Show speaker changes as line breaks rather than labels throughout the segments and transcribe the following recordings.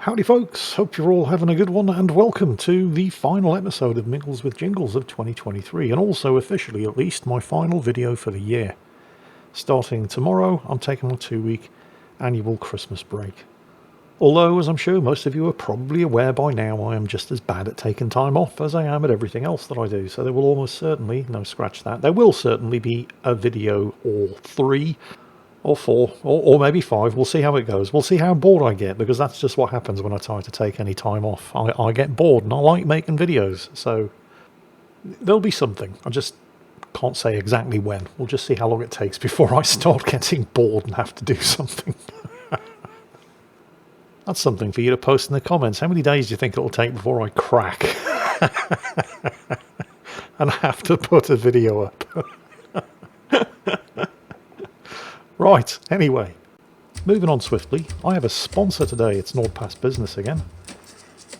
Howdy folks, hope you're all having a good one, and welcome to the final episode of Mingles with Jingles of 2023, and also officially at least my final video for the year. Starting tomorrow, I'm taking my 2-week annual Christmas break. Although, as I'm sure most of you are probably aware by now, I am just as bad at taking time off as I am at everything else that I do, so there will almost certainly, no scratch that, there will certainly be a video or 3 or 4, or maybe 5. We'll see how it goes. We'll see how bored I get, because that's just what happens when I try to take any time off. I get bored, and I like making videos, so there'll be something. I just can't say exactly when. We'll just see how long it takes before I start getting bored and have to do something. That's something for you to post in the comments. How many days do you think it'll take before I crack and have to put a video up? Right, anyway, moving on swiftly, I have a sponsor today. It's NordPass Business again.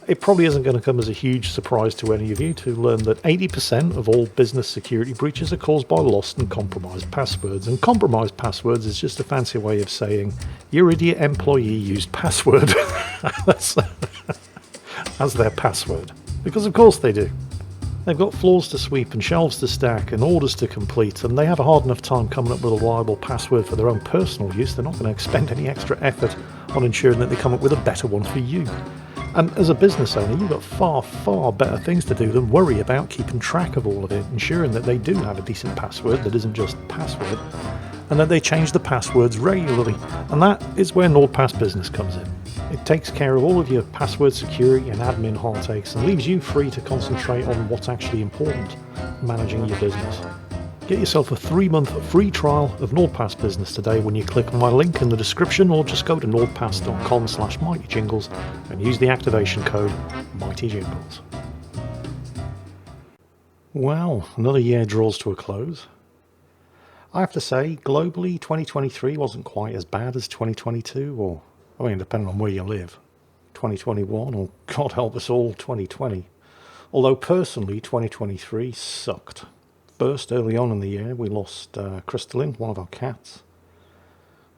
It probably isn't going to come as a huge surprise to any of you to learn that 80% of all business security breaches are caused by lost and compromised passwords. And compromised passwords is just a fancy way of saying your idiot employee used password as their password. Because of course they do. They've got floors to sweep and shelves to stack and orders to complete, and they have a hard enough time coming up with a reliable password for their own personal use. They're not going to expend any extra effort on ensuring that they come up with a better one for you. And as a business owner, you've got far, far better things to do than worry about keeping track of all of it, ensuring that they do have a decent password that isn't just password, and that they change the passwords regularly. And that is where NordPass Business comes in. It takes care of all of your password security and admin heartaches and leaves you free to concentrate on what's actually important, managing your business. Get yourself a 3-month free trial of NordPass Business today when you click on my link in the description, or just go to nordpass.com/mightyjingles and use the activation code MightyJingles. Well, another year draws to a close. I have to say, globally, 2023 wasn't quite as bad as 2022, or I mean, depending on where you live, 2021, or God help us all, 2020. Although personally, 2023 sucked. First, early on in the year, we lost Crystalline, one of our cats.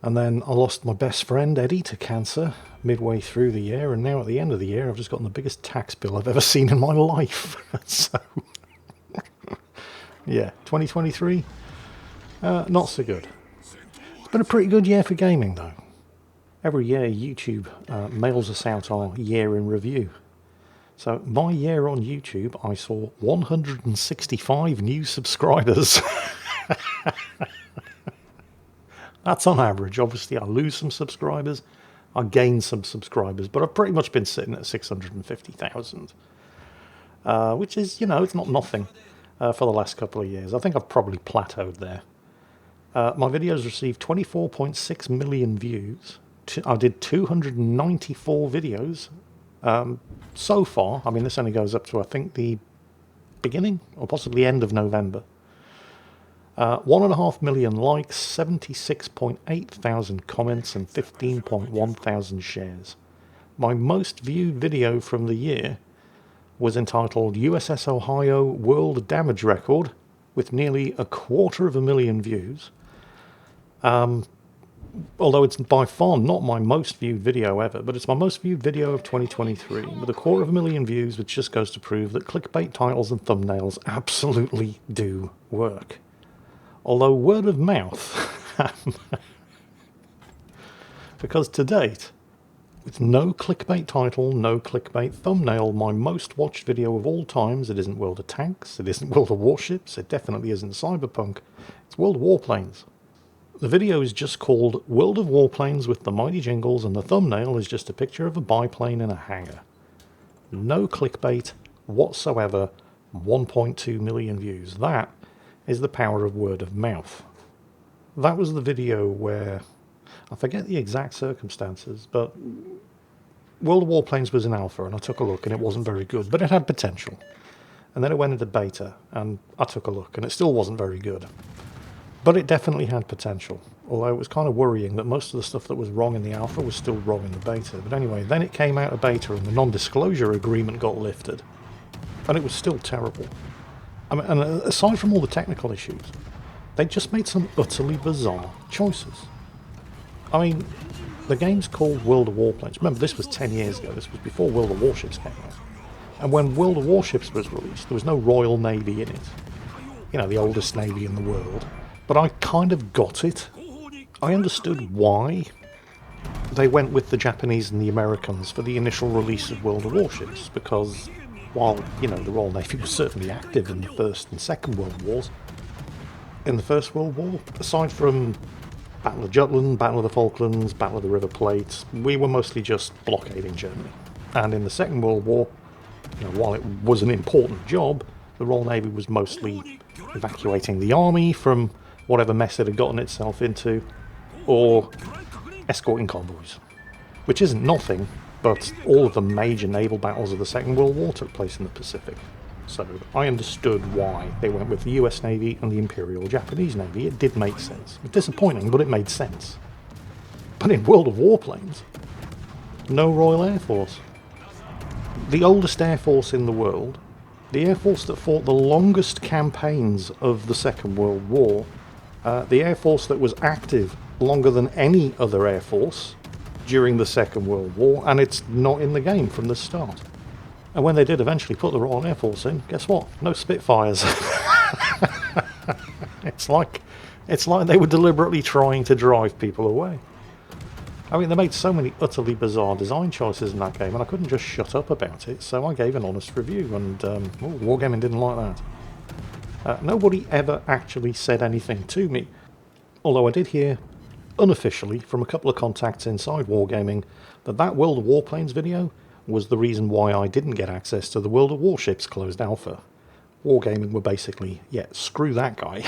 And then I lost my best friend, Eddie, to cancer midway through the year. And now at the end of the year, I've just gotten the biggest tax bill I've ever seen in my life. So, yeah, 2023, not so good. It's been a pretty good year for gaming, though. Every year, YouTube mails us out our year in review. So my year on YouTube, I saw 165 new subscribers. That's on average. Obviously, I lose some subscribers, I gain some subscribers, but I've pretty much been sitting at 650,000, which is, you know, it's not nothing for the last couple of years. I think I've probably plateaued there. My videos received 24.6 million views. I did 294 videos so far. I mean, this only goes up to, I think, the beginning or possibly end of November. 1.5 million likes, 76.8 thousand comments, and 15.1 thousand shares. My most viewed video from the year was entitled USS Ohio World Damage Record, with nearly 250,000 views. Although it's by far not my most viewed video ever, but it's my most viewed video of 2023, with 250,000 views, which just goes to prove that clickbait titles and thumbnails absolutely do work. Although word of mouth, because to date, with no clickbait title, no clickbait thumbnail, my most watched video of all times, it isn't World of Tanks, it isn't World of Warships, it definitely isn't Cyberpunk, it's World of Warplanes. The video is just called World of Warplanes with the Mighty Jingles, and the thumbnail is just a picture of a biplane in a hangar. No clickbait whatsoever, 1.2 million views. That is the power of word of mouth. That was the video where, I forget the exact circumstances, but World of Warplanes was in alpha, and I took a look, and it wasn't very good, but it had potential. And then it went into beta, and I took a look, and it still wasn't very good. But it definitely had potential, although it was kind of worrying that most of the stuff that was wrong in the alpha was still wrong in the beta. But anyway, then it came out of beta and the non-disclosure agreement got lifted, and it was still terrible. I mean, and aside from all the technical issues, they just made some utterly bizarre choices. I mean, The game's called World of Warplanes. Remember, this was 10 years ago. This was before World of Warships came out. And when World of Warships was released, there was no Royal Navy in it. You know, the oldest navy in the world. But I kind of got it. I understood why they went with the Japanese and the Americans for the initial release of World of Warships, because while, you know, the Royal Navy was certainly active in the First and Second World Wars, in the First World War, aside from Battle of Jutland, Battle of the Falklands, Battle of the River Plate, we were mostly just blockading Germany. And in the Second World War, you know, while it was an important job, the Royal Navy was mostly evacuating the army from whatever mess it had gotten itself into, or escorting convoys. Which isn't nothing, but all of the major naval battles of the Second World War took place in the Pacific. So I understood why they went with the US Navy and the Imperial Japanese Navy. It did make sense. It was disappointing, but it made sense. But in World of Warplanes, no Royal Air Force. The oldest air force in the world, the air force that fought the longest campaigns of the Second World War, the air force that was active longer than any other air force during the Second World War, and it's not in the game from the start. And when they did eventually put the Royal Air Force in, guess what? No Spitfires. It's like they were deliberately trying to drive people away. I mean, they made so many utterly bizarre design choices in that game, and I couldn't just shut up about it, so I gave an honest review, and Wargaming didn't like that. Nobody ever actually said anything to me, although I did hear unofficially from a couple of contacts inside Wargaming that World of Warplanes video was the reason why I didn't get access to the World of Warships closed alpha. Wargaming were basically, yeah, screw that guy.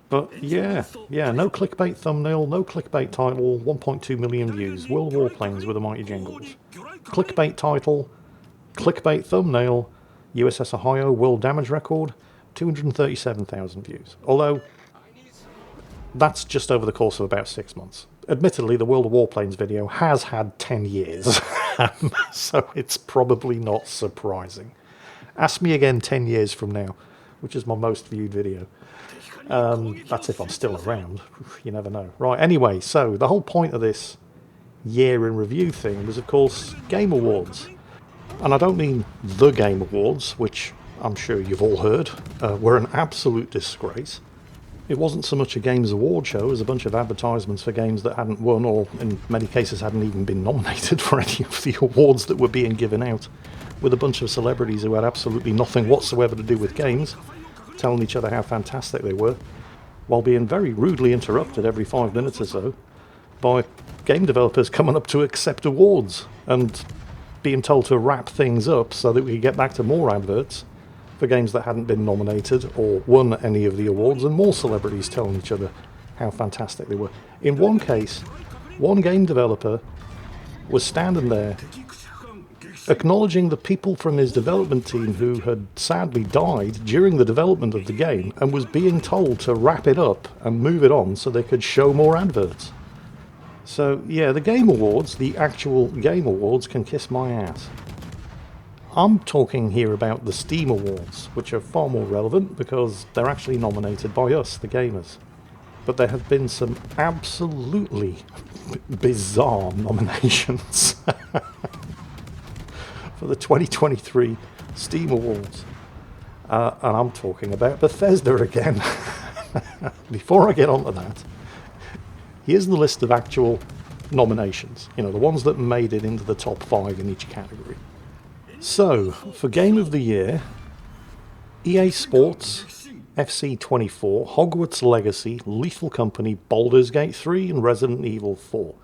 But yeah, no clickbait thumbnail, no clickbait title, 1.2 million views, World of Warplanes with the mighty Jingles. Clickbait title, clickbait thumbnail, USS Ohio world damage record, 237,000 views. Although, that's just over the course of about 6 months. Admittedly, the World of Warplanes video has had 10 years, so it's probably not surprising. Ask me again 10 years from now, which is my most viewed video. That's if I'm still around. You never know. Right, anyway, so the whole point of this year in review thing was, of course, Game Awards. And I don't mean the Game Awards, which I'm sure you've all heard, were an absolute disgrace. It wasn't so much a games award show as a bunch of advertisements for games that hadn't won, or in many cases hadn't even been nominated for any of the awards that were being given out, with a bunch of celebrities who had absolutely nothing whatsoever to do with games, telling each other how fantastic they were, while being very rudely interrupted every 5 minutes or so by game developers coming up to accept awards and being told to wrap things up so that we could get back to more adverts for games that hadn't been nominated or won any of the awards, and more celebrities telling each other how fantastic they were. In one case, one game developer was standing there acknowledging the people from his development team who had sadly died during the development of the game, and was being told to wrap it up and move it on so they could show more adverts. So yeah, the Game Awards, the actual Game Awards, can kiss my ass. I'm talking here about the Steam Awards, which are far more relevant because they're actually nominated by us, the gamers. But there have been some absolutely bizarre nominations for the 2023 Steam Awards. And I'm talking about Bethesda again. Before I get on to that, here's the list of actual nominations. You know, the ones that made it into the top 5 in each category. So, for Game of the Year, EA Sports, FC24, Hogwarts Legacy, Lethal Company, Baldur's Gate 3, and Resident Evil 4.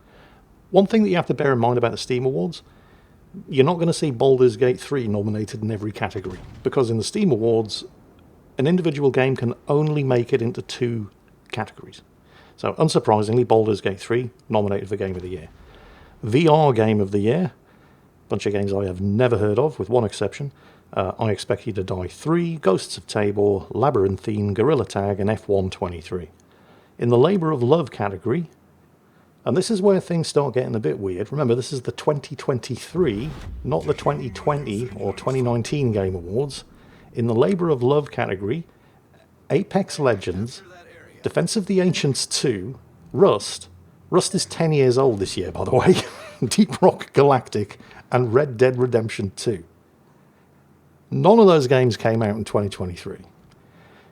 One thing that you have to bear in mind about the Steam Awards, you're not going to see Baldur's Gate 3 nominated in every category, because in the Steam Awards, an individual game can only make it into 2 categories. So, unsurprisingly, Baldur's Gate 3 nominated for Game of the Year. VR Game of the Year, bunch of games I have never heard of, with one exception. I Expect You to Die 3, Ghosts of Tabor, Labyrinthine, Gorilla Tag, and F123. In the Labour of Love category, and this is where things start getting a bit weird. Remember, this is the 2023, not the 2020 or 2019 Game Awards. In the Labour of Love category, Apex Legends, Defense of the Ancients 2, Rust. Rust is 10 years old this year, by the way. Deep Rock Galactic, and Red Dead Redemption 2. None of those games came out in 2023.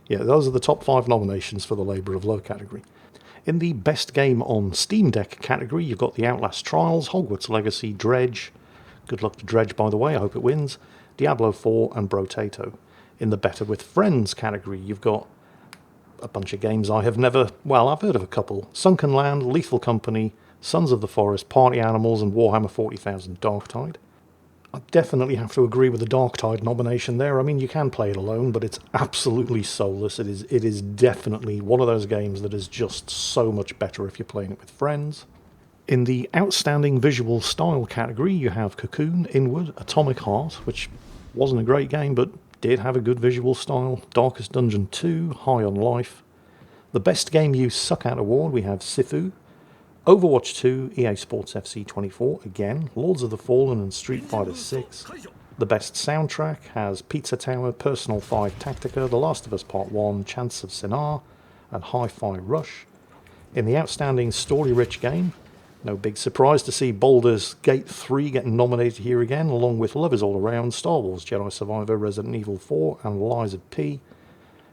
Yeah, those are the top 5 nominations for the Labour of Love category. In the Best Game on Steam Deck category, you've got The Outlast Trials, Hogwarts Legacy, Dredge. Good luck to Dredge, by the way, I hope it wins. Diablo 4 and Brotato. In the Better with Friends category, you've got a bunch of games I have never... Well, I've heard of a couple. Sunken Land, Lethal Company, Sons of the Forest, Party Animals, and Warhammer 40,000 Darktide. I definitely have to agree with the Darktide nomination there. I mean, you can play it alone, but it's absolutely soulless. It is definitely one of those games that is just so much better if you're playing it with friends. In the Outstanding Visual Style category, you have Cocoon, Inward, Atomic Heart, which wasn't a great game, but did have a good visual style. Darkest Dungeon 2, High on Life. The Best Game You Suck At award, we have Sifu. Overwatch 2, EA Sports FC 24, again, Lords of the Fallen and Street Fighter 6. The best soundtrack has Pizza Tower, Personal 5 Tactica, The Last of Us Part 1, Chants of Sinar, and Hi-Fi Rush. In the outstanding story-rich game, no big surprise to see Baldur's Gate 3 getting nominated here again, along with Love Is All Around, Star Wars Jedi Survivor, Resident Evil 4, and Lies of P.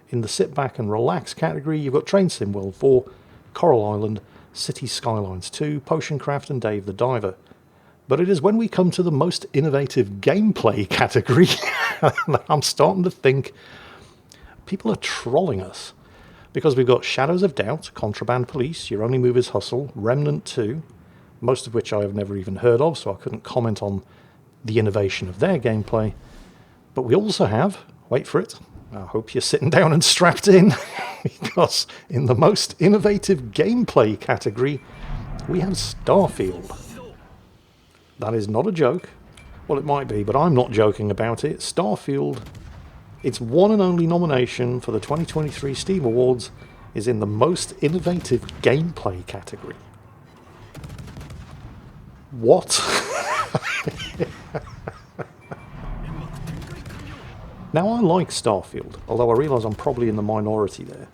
In the sit back and relax category, you've got Train Sim World 4, Coral Island, City Skylines 2, Potioncraft, and Dave the Diver. But it is when we come to the most innovative gameplay category that I'm starting to think people are trolling us. Because we've got Shadows of Doubt, Contraband Police, Your Only Move Is Hustle, Remnant 2, most of which I have never even heard of, so I couldn't comment on the innovation of their gameplay. But we also have, wait for it, I hope you're sitting down and strapped in, because in the most innovative gameplay category, we have Starfield. That is not a joke. Well, it might be, but I'm not joking about it. Starfield, its one and only nomination for the 2023 Steam Awards, is in the most innovative gameplay category. What? Now, I like Starfield, although I realise I'm probably in the minority there.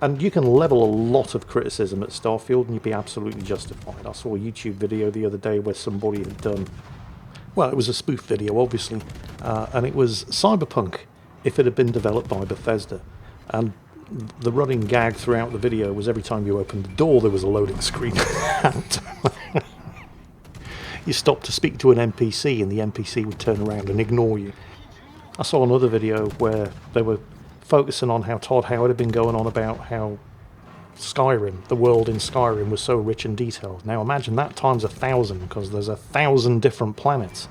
And you can level a lot of criticism at Starfield and you'd be absolutely justified. I saw a YouTube video the other day where somebody had done... Well, it was a spoof video, obviously, and it was Cyberpunk if it had been developed by Bethesda. And the running gag throughout the video was every time you opened the door there was a loading screen. And you stopped to speak to an NPC and the NPC would turn around and ignore you. I saw another video where they were focusing on how Todd Howard had been going on about how Skyrim, the world in Skyrim, was so rich and detailed. Now imagine that times 1,000, because there's 1,000 different planets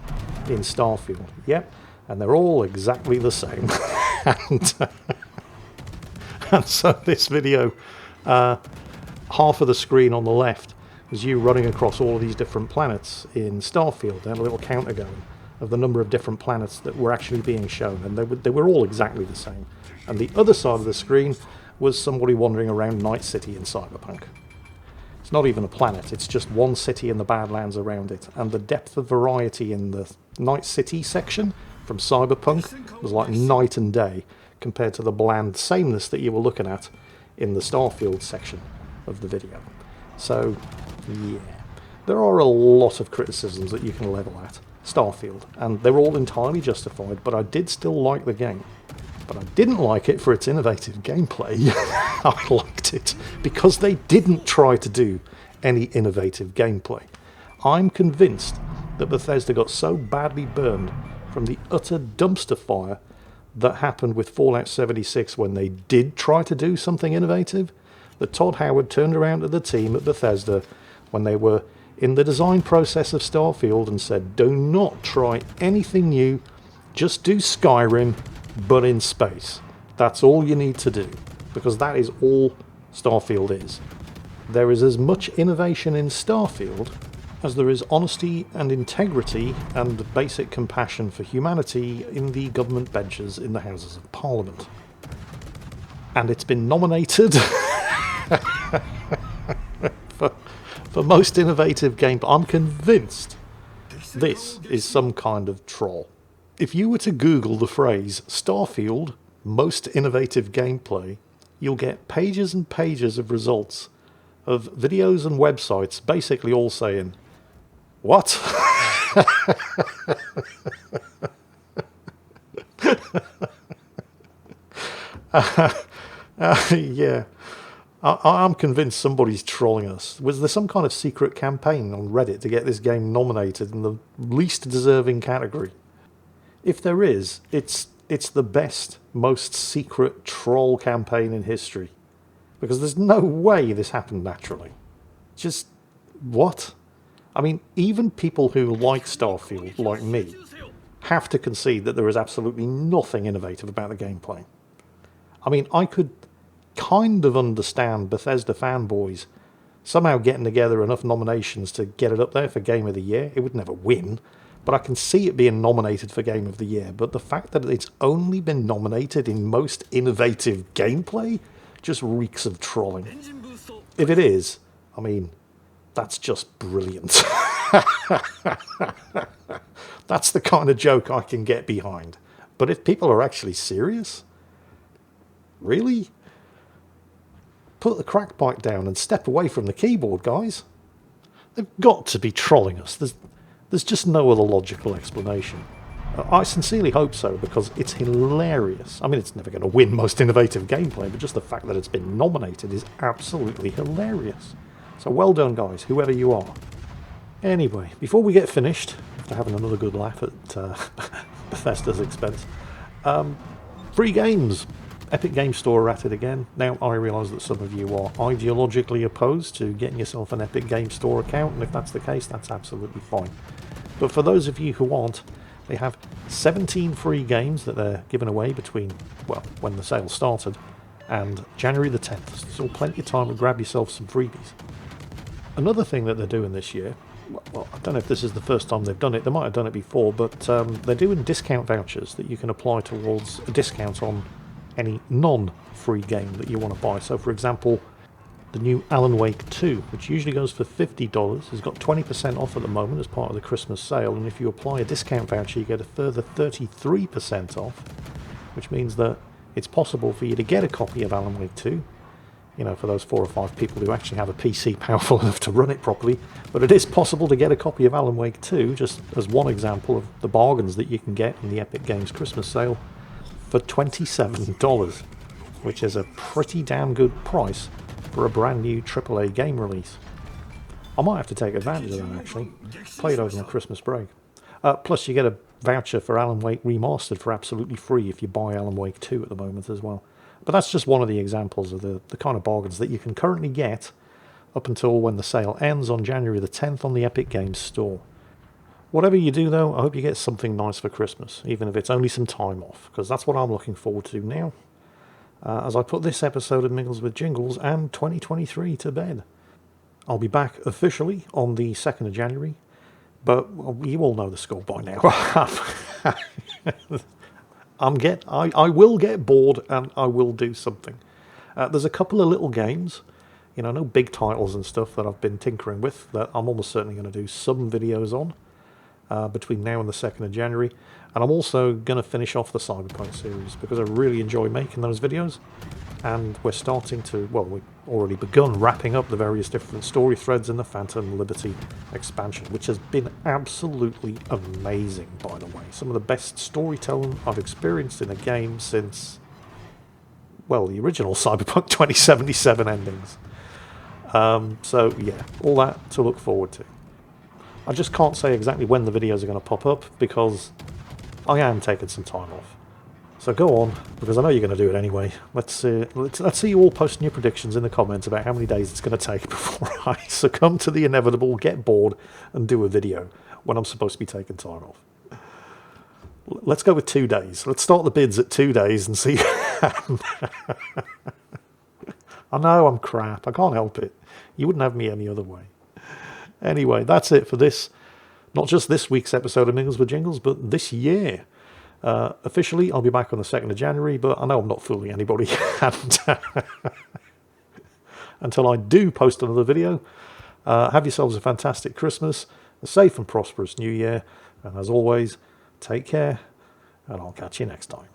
in Starfield. Yep, and they're all exactly the same. and so this video, half of the screen on the left was you running across all of these different planets in Starfield. They had a little counter going of the number of different planets that were actually being shown, and they were all exactly the same. And the other side of the screen was somebody wandering around Night City in Cyberpunk. It's not even a planet, it's just one city and the Badlands around it. And the depth of variety in the Night City section from Cyberpunk was like night and day compared to the bland sameness that you were looking at in the Starfield section of the video. So, yeah, there are a lot of criticisms that you can level at Starfield, and they're all entirely justified, but I did still like the game. But I didn't like it for its innovative gameplay. I liked it because they didn't try to do any innovative gameplay. I'm convinced that Bethesda got so badly burned from the utter dumpster fire that happened with Fallout 76 when they did try to do something innovative, that Todd Howard turned around to the team at Bethesda when they were in the design process of Starfield and said, do not try anything new, just do Skyrim, but in space. That's all you need to do, because that is all Starfield is. There is as much innovation in Starfield as there is honesty and integrity and basic compassion for humanity in the government benches in the Houses of Parliament. And it's been nominated for most innovative game. I'm convinced this is some kind of troll. If you were to Google the phrase Starfield most innovative gameplay, you'll get pages and pages of results of videos and websites basically all saying, what? Yeah. I'm convinced somebody's trolling us. Was there some kind of secret campaign on Reddit to get this game nominated in the least deserving category? If there is, it's the best, most secret troll campaign in history. Because there's no way this happened naturally. Just, what? I mean, even people who like Starfield, like me, have to concede that there is absolutely nothing innovative about the gameplay. I mean, I could kind of understand Bethesda fanboys somehow getting together enough nominations to get it up there for Game of the Year. It would never win, but I can see it being nominated for Game of the Year. But the fact that it's only been nominated in most innovative gameplay just reeks of trolling. If it is, I mean, that's just brilliant. That's the kind of joke I can get behind. But if people are actually serious, really? Put the crack pipe down and step away from the keyboard, guys. They've got to be trolling us. There's just no other logical explanation. I sincerely hope so, because it's hilarious. I mean, it's never going to win most innovative gameplay, but just the fact that it's been nominated is absolutely hilarious. So well done, guys, whoever you are. Anyway, before we get finished, after having another good laugh at Bethesda's expense, free games. Epic Game Store are at it again. Now, I realise that some of you are ideologically opposed to getting yourself an Epic Game Store account, and if that's the case, that's absolutely fine. But for those of you who aren't, they have 17 free games that they're giving away between, well, when the sale started, and January the 10th. So still plenty of time to grab yourself some freebies. Another thing that they're doing this year, well, I don't know if this is the first time they've done it, they might have done it before, but they're doing discount vouchers that you can apply towards a discount on any non-free game that you want to buy. So for example, the new Alan Wake 2, which usually goes for $50, has got 20% off at the moment as part of the Christmas sale, and if you apply a discount voucher you get a further 33% off, which means that it's possible for you to get a copy of Alan Wake 2, you know, for those 4 or 5 people who actually have a PC powerful enough to run it properly. But it is possible to get a copy of Alan Wake 2, just as one example of the bargains that you can get in the Epic Games Christmas sale, for $27, which is a pretty damn good price for a brand new AAA game release. I might have to take advantage of that, actually. Play it over my Christmas break. Plus you get a voucher for Alan Wake Remastered for absolutely free if you buy Alan Wake 2 at the moment as well. But that's just one of the examples of the kind of bargains that you can currently get up until when the sale ends on January the 10th on the Epic Games Store. Whatever you do, though, I hope you get something nice for Christmas, even if it's only some time off, because that's what I'm looking forward to now, as I put this episode of Mingles with Jingles and 2023 to bed. I'll be back officially on the 2nd of January, but you all know the score by now. I will get bored and I will do something. There's a couple of little games, you know, no big titles and stuff that I've been tinkering with that I'm almost certainly going to do some videos on. Between now and the 2nd of January, and I'm also going to finish off the Cyberpunk series because I really enjoy making those videos, and we're starting to, well, we've already begun wrapping up the various different story threads in the Phantom Liberty expansion, which has been absolutely amazing, by the way. Some of the best storytelling I've experienced in a game since, well, the original Cyberpunk 2077 endings. So yeah, all that to look forward to. I just can't say exactly when the videos are going to pop up because I am taking some time off. So go on, because I know you're going to do it anyway. Let's see you all posting your predictions in the comments about how many days it's going to take before I succumb to the inevitable, get bored, and do a video when I'm supposed to be taking time off. Let's go with 2 days. Let's start the bids at 2 days and see. I know I'm crap. I can't help it. You wouldn't have me any other way. Anyway, that's it for this. Not just this week's episode of Mingles with Jingles, but this year. Officially, I'll be back on the 2nd of January, but I know I'm not fooling anybody. And, until I do post another video, have yourselves a fantastic Christmas, a safe and prosperous New Year, and as always, take care, and I'll catch you next time.